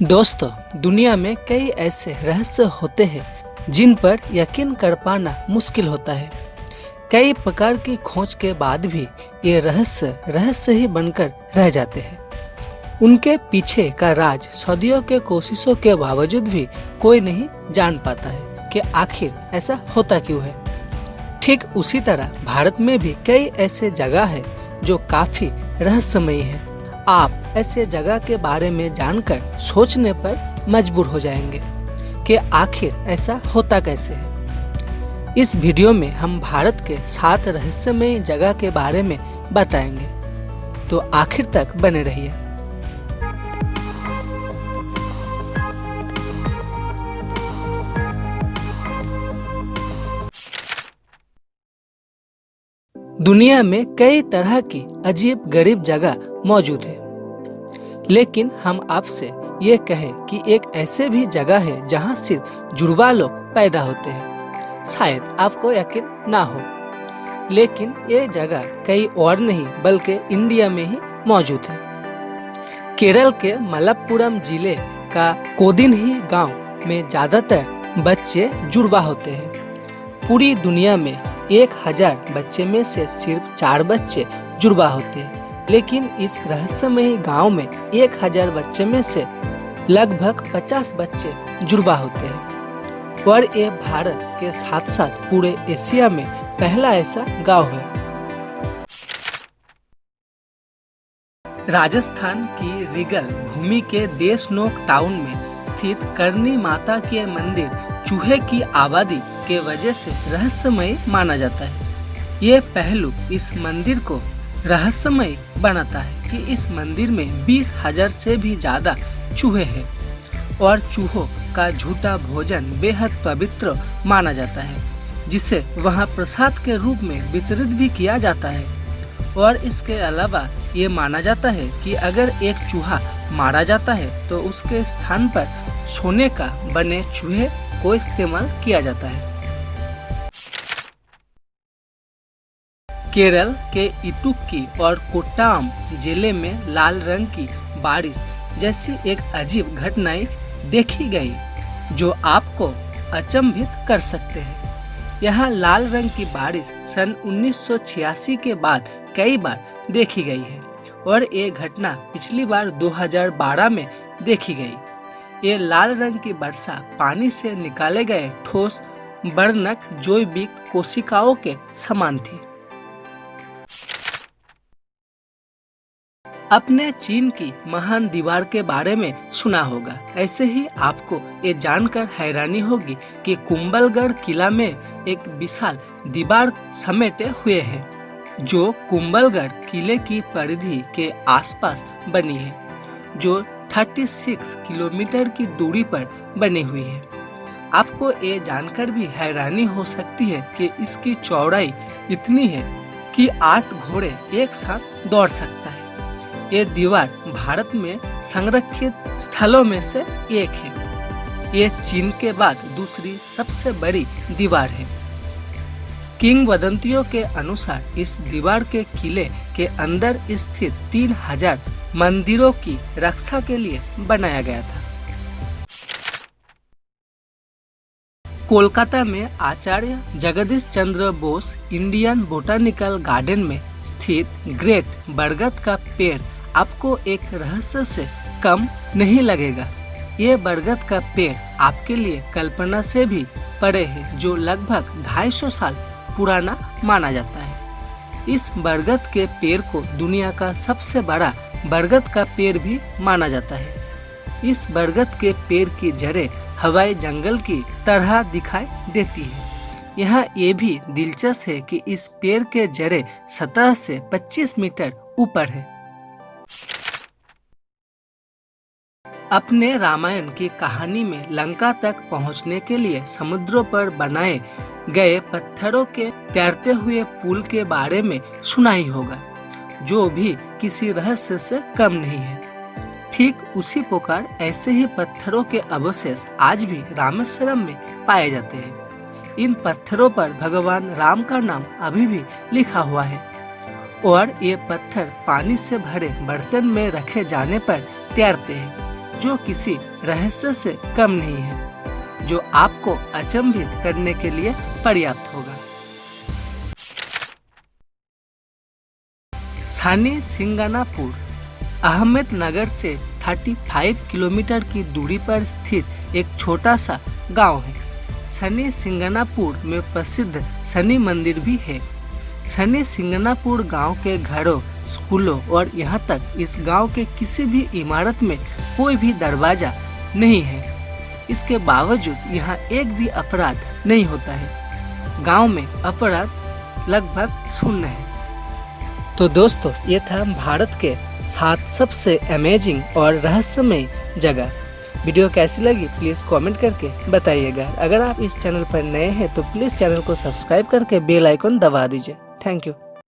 दोस्तों, दुनिया में कई ऐसे रहस्य होते हैं जिन पर यकीन कर पाना मुश्किल होता है। कई प्रकार की खोज के बाद भी ये रहस्य ही बनकर रह जाते हैं। उनके पीछे का राज सदियों के कोशिशों के बावजूद भी कोई नहीं जान पाता है कि आखिर ऐसा होता क्यों है। ठीक उसी तरह भारत में भी कई ऐसे जगह है जो काफी रहस्यमयी है। आप ऐसे जगह के बारे में जानकर सोचने पर मजबूर हो जाएंगे कि आखिर ऐसा होता कैसे है। इस वीडियो में हम भारत के 7 रहस्यमयी जगह के बारे में बताएंगे, तो आखिर तक बने रहिए। दुनिया में कई तरह की अजीब गरीब जगह मौजूद है, लेकिन हम आपसे ये कहें कि एक ऐसे भी जगह है जहाँ सिर्फ जुड़वा लोग पैदा होते हैं। शायद आपको यकीन ना हो, लेकिन ये जगह कई और नहीं बल्कि इंडिया में ही मौजूद है। केरल के मलप्पुरम जिले का कोदिनही गांव में ज्यादातर बच्चे जुड़वा होते हैं। पूरी दुनिया में 1000 बच्चे में से सिर्फ 4 बच्चे जुड़वा होते हैं, लेकिन इस रहस्यमयी गांव में 1000 बच्चे में से लगभग 50 बच्चे जुड़वा होते हैं और ये भारत के साथ साथ पूरे एशिया में पहला ऐसा गांव है। राजस्थान की रिगल भूमि के देशनोक टाउन में स्थित करनी माता के मंदिर चूहे की आबादी के वजह से रहस्यमय माना जाता है। ये पहलू इस मंदिर को रहस्यमय बनाता है कि इस मंदिर में 20,000 से भी ज्यादा चूहे हैं और चूहों का झूठा भोजन बेहद पवित्र माना जाता है, जिसे वहां प्रसाद के रूप में वितरित भी किया जाता है। और इसके अलावा ये माना जाता है कि अगर एक चूहा मारा जाता है तो उसके स्थान पर सोने का बने चूहे को इस्तेमाल किया जाता है। केरल के इटुक्की और कोट्टायम जिले में लाल रंग की बारिश जैसी एक अजीब घटनाएं देखी गई जो आपको अचंभित कर सकते हैं। यहाँ लाल रंग की बारिश सन 1986 के बाद कई बार देखी गई है और ये घटना पिछली बार 2012 में देखी गई। ये लाल रंग की वर्षा पानी से निकाले गए ठोस वर्णक जैविक कोशिकाओं के समान थी। अपने चीन की महान दीवार के बारे में सुना होगा। ऐसे ही आपको ये जानकर हैरानी होगी कि कुंभलगढ़ किला में एक विशाल दीवार समेटे हुए है जो कुंभलगढ़ किले की परिधि के आसपास बनी है, जो 36 किलोमीटर की दूरी पर बनी हुई है। आपको ये जानकर भी हैरानी हो सकती है कि इसकी चौड़ाई इतनी है कि 8 घोड़े एक साथ दौड़ सकता है। ये दीवार भारत में संरक्षित स्थलों में से एक है। ये चीन के बाद दूसरी सबसे बड़ी दीवार है। किंवदंतियों के अनुसार इस दीवार के किले के अंदर स्थित 3000 मंदिरों की रक्षा के लिए बनाया गया था। कोलकाता में आचार्य Jagdish Chandra Bose Indian botanical garden में स्थित ग्रेट बरगद का पेड़ आपको एक रहस्य से कम नहीं लगेगा। ये बरगद का पेड़ आपके लिए कल्पना से भी परे है, जो लगभग 250 साल पुराना माना जाता है। इस बरगद के पेड़ को दुनिया का सबसे बड़ा बरगद का पेड़ भी माना जाता है। इस बरगद के पेड़ की जड़ें हवाई जंगल की तरह दिखाई देती है। यहाँ ये भी दिलचस्प है कि इस पेड़ के जड़ें सतह से 25 मीटर ऊपर है। अपने रामायण की कहानी में लंका तक पहुंचने के लिए समुद्रों पर बनाए गए पत्थरों के तैरते हुए पुल के बारे में सुना ही होगा, जो भी किसी रहस्य से कम नहीं है। ठीक उसी प्रकार ऐसे ही पत्थरों के अवशेष आज भी रामेश्वरम में पाए जाते हैं। इन पत्थरों पर भगवान राम का नाम अभी भी लिखा हुआ है और ये पत्थर पानी से भरे बर्तन में रखे जाने पर तैरते हैं। जो किसी रहस्य से कम नहीं है, जो आपको अचंभित करने के लिए पर्याप्त होगा। शनि सिंगनापुर अहमदनगर से 35 किलोमीटर की दूरी पर स्थित एक छोटा सा गांव है। शनि सिंगनापुर में प्रसिद्ध शनि मंदिर भी है। शनि सिंगनापुर गांव के घरों, स्कूलों और यहाँ तक इस गांव के किसी भी इमारत में कोई भी दरवाजा नहीं है। इसके बावजूद यहाँ एक भी अपराध नहीं होता है। गांव में अपराध लगभग शून्य है। तो दोस्तों, ये था भारत के 7 सबसे अमेजिंग और रहस्यमय जगह। वीडियो कैसी लगी प्लीज़ कमेंट करके बताइएगा। अगर आप इस चैनल पर नए हैं तो प्लीज़ चैनल को सब्सक्राइब करके बेल आइकन दबा दीजिए। Thank you.